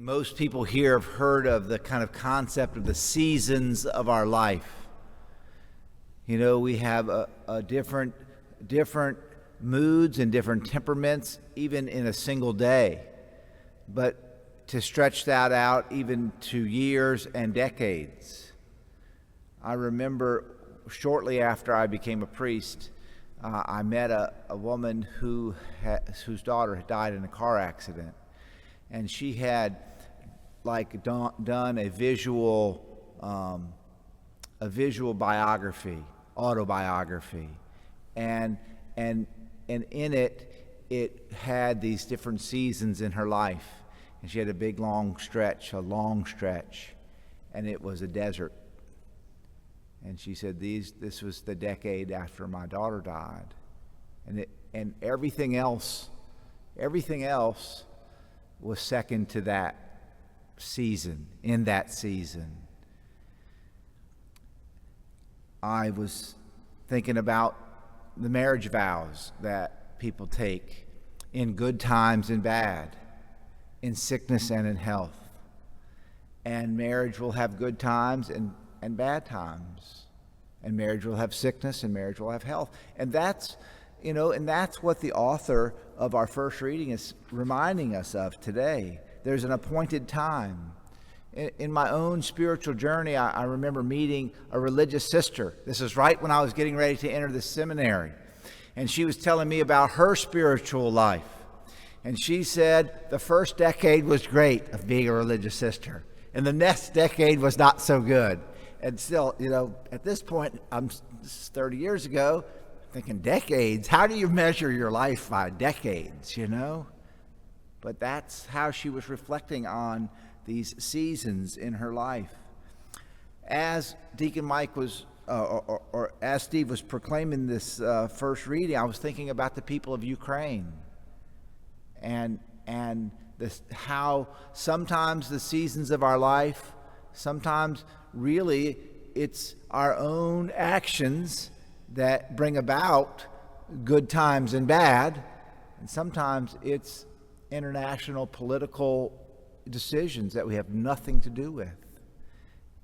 Most people here have heard of the kind of concept of the seasons of our life. You know, we have a different moods and different temperaments, even in a single day. But to stretch that out even to years and decades. I remember shortly after I became a priest, I met a woman whose daughter had died in a car accident. And she had done a visual biography, autobiography, and in it had these different seasons in her life, and she had a long stretch, and it was a desert. And she said, "This was the decade after my daughter died," and everything else was second to that season. In that season, I was thinking about the marriage vows that people take in good times and bad, in sickness and in health. And marriage will have good times and bad times, and marriage will have sickness and marriage will have health. And that's what the author of our first reading is reminding us of today. There's an appointed time. In my own spiritual journey, I remember meeting a religious sister. This is right when I was getting ready to enter the seminary. And she was telling me about her spiritual life. And she said the first decade was great of being a religious sister, and the next decade was not so good. And still, at this point, this is 30 years ago, thinking decades, how do you measure your life by decades, But that's how she was reflecting on these seasons in her life. As Deacon Mike was, or as Steve was proclaiming this first reading, I was thinking about the people of Ukraine and how sometimes the seasons of our life, sometimes really it's our own actions that bring about good times and bad, and sometimes it's international political decisions that we have nothing to do with.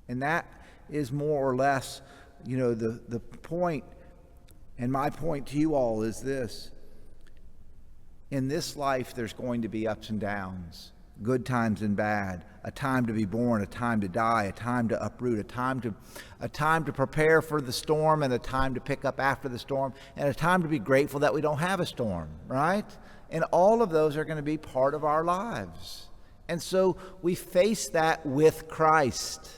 And that is more or less, the point, and my point to you all is this. In this life, there's going to be ups and downs, good times and bad, a time to be born, a time to die, a time to uproot, a time to prepare for the storm, and a time to pick up after the storm, and a time to be grateful that we don't have a storm, right? And all of those are going to be part of our lives. And so we face that with Christ.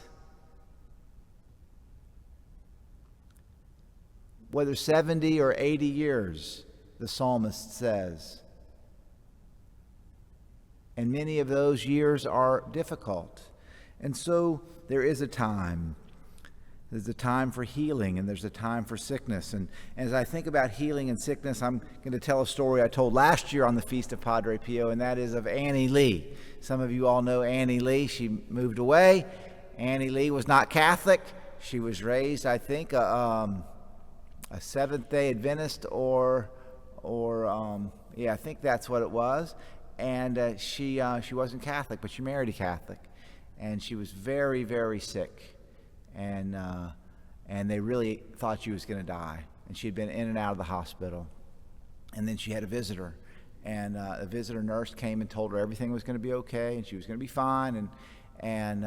Whether 70 or 80 years, the psalmist says. And many of those years are difficult. And so there is a time. There's a time for healing, and there's a time for sickness. And as I think about healing and sickness, I'm going to tell a story I told last year on the Feast of Padre Pio, and that is of Annie Lee. Some of you all know Annie Lee. She moved away. Annie Lee was not Catholic. She was raised, I think, a Seventh-day Adventist, I think that's what it was. And she wasn't Catholic, but she married a Catholic, and she was very, very sick, and they really thought she was going to die, and she'd been in and out of the hospital, and then she had a visitor, and a visitor nurse came and told her everything was going to be okay, and she was going to be fine, and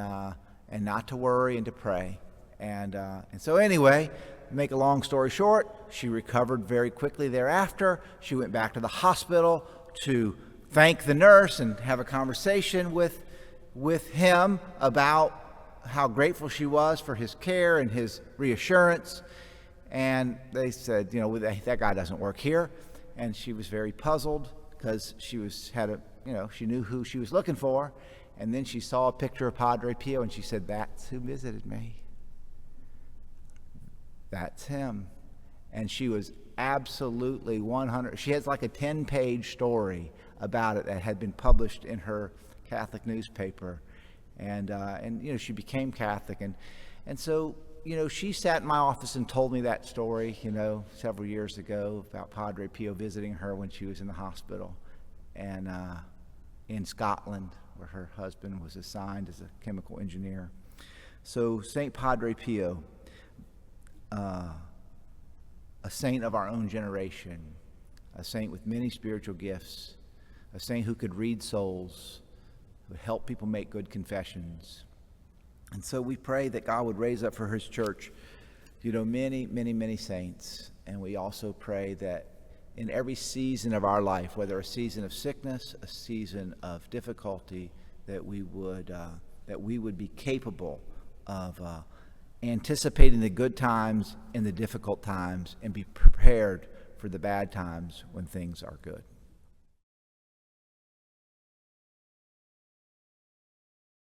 not to worry and to pray, and so anyway. Make a long story short, she recovered very quickly thereafter. She went back to the hospital to thank the nurse and have a conversation with him about how grateful she was for his care and his reassurance. And they said, that guy doesn't work here. And she was very puzzled because she knew who she was looking for. And then she saw a picture of Padre Pio, and she said, "That's who visited me. That's him." And she was absolutely 100. She has like a 10-page story about it that had been published in her Catholic newspaper, and she became Catholic, and so she sat in my office and told me that story several years ago about Padre Pio visiting her when she was in the hospital, and in Scotland, where her husband was assigned as a chemical engineer. So St. Padre Pio, a saint of our own generation, a saint with many spiritual gifts, a saint who could read souls, who would help people make good confessions. And so we pray that God would raise up for his church, many saints. And we also pray that in every season of our life, whether a season of sickness, a season of difficulty, that we would be capable of anticipating the good times and the difficult times and be prepared for the bad times when things are good.